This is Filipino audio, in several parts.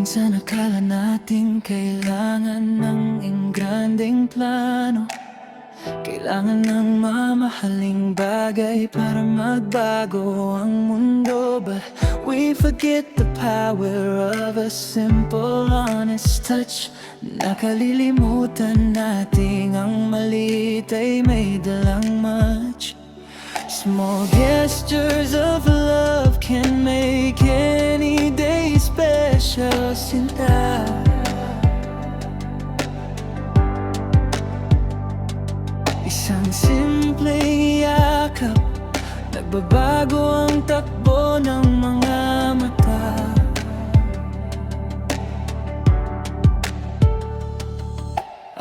Minsan akala natin kailangan ng ingranding plano, kailangan ng mamahaling bagay para magbago ang mundo. But we forget the power of a simple, honest touch. Nakalilimutan nating ang maliit ay may dalang much. Small gestures of love can make any day special, sinta. Isang simpleng yakap, nagbabago ang takbo ng mga mata.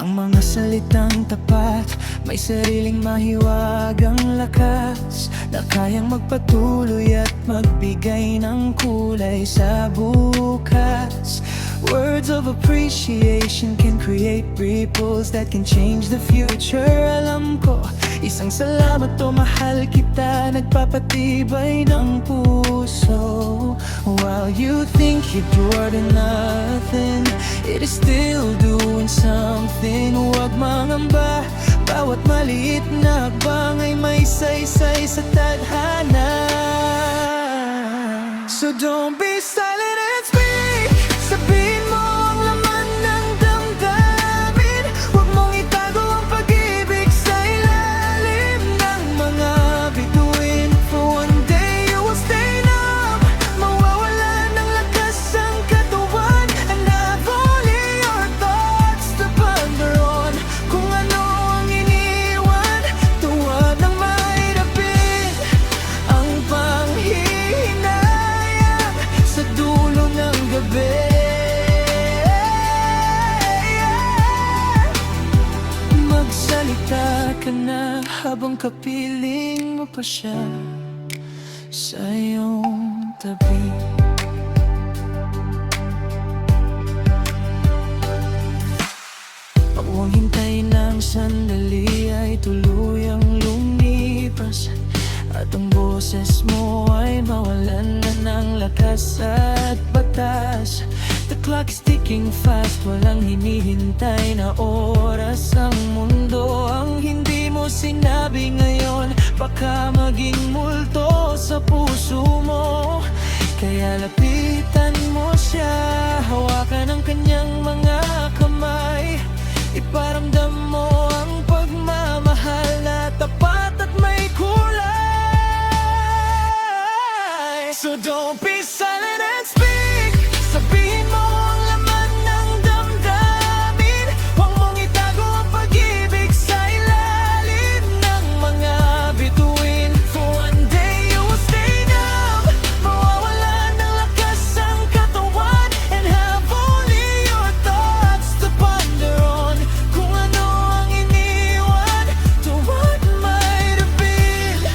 Ang mga salitang tapat, may sariling mahiwagang lakas na kayang magpatuloy at magbigay ng kulay sa bukas. Words of appreciation can create ripples that can change the future. Alam ko, isang salamat o mahal kita, nagpapatibay ng puso. While you think you're doing nothing, it is still doing something. Huwag mangamba, bawat maliit na hakbang ay may saysay sa tadhana. So don't be silent and speak. Sabihin mo ang laman ng damdamin. Huwag mong itago ang pag-ibig sa ilalim ng mga bituin. For one day you will stay numb, mawawala ng lakas ang katawan, and have only your thoughts to ponder on. Kung ano ang iniwan, tuwa ng may dapit, ang panghihinayang sa dulo ng gabi. Magsalita ka na habang kapiling mo pa siya sa iyong tabi. Pag huwag hintayin ng sandali ay tuluyang lumipas, at ang boses mo ay mawalan na ng lakas at batas. The clock is ticking fast, walang hinihintay na oras ang mundo. Ang hindi mo sinabi ngayon, baka maging multo sa puso mo. Kaya lapitan mo siya, hawakan ang kanyang mga kamay, iparamdam mo ang pagmamahal na tapat at may kulay. So don't be silent and speak. Sabihin mo ang laman ng damdamin. Huwag mong itago ang pag-ibig sa ilalim ng mga bituin. For one day you will stay numb, mawawala ng lakas ang katawan, and have only your thoughts to ponder on. Kung ano ang iniwan, tuwag may reveal,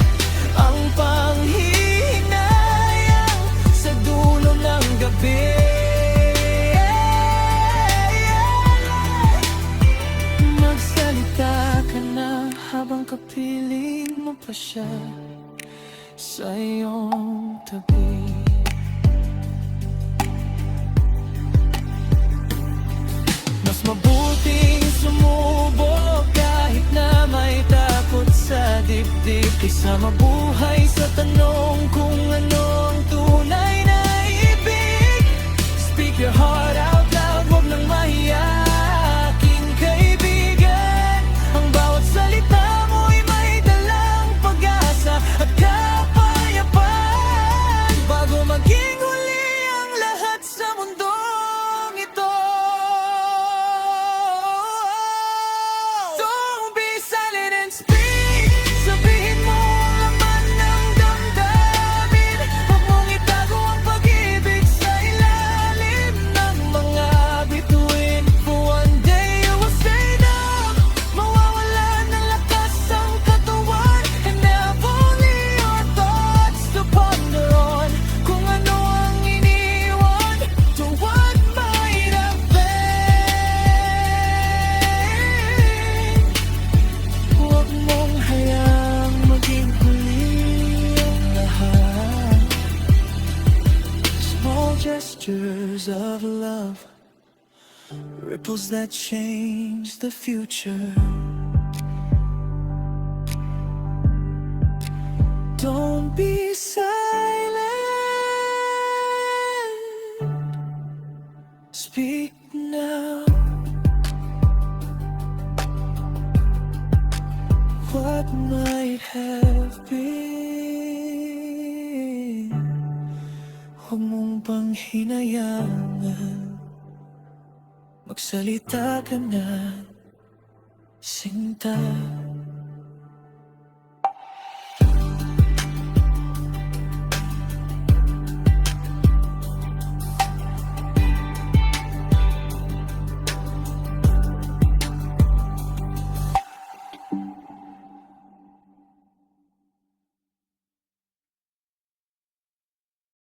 ang panghihinayang sa dulo ng gabi. Magsalita ka na habang kapiling mo pa siya sa iyong tabi. Mas mabuting sumubok kahit na may takot sa dibdib, kaysa mabuhay sa tanong kung ano ang tunay na ibig. Speak your heart out loud, huwag nang mahiya, aking kaibigan. Ang bawat salita mo'y may dalang pag-asa at kapayapaan, bago maging huli ang lahat sa mundong ito. Don't be silent and speak. Sabihin mo ang laman ng damdamin. Huwag ripples that change the future. Don't be silent, speak now. What might have been, huwag mong panghinayangan. Magsalita ka na, sinta.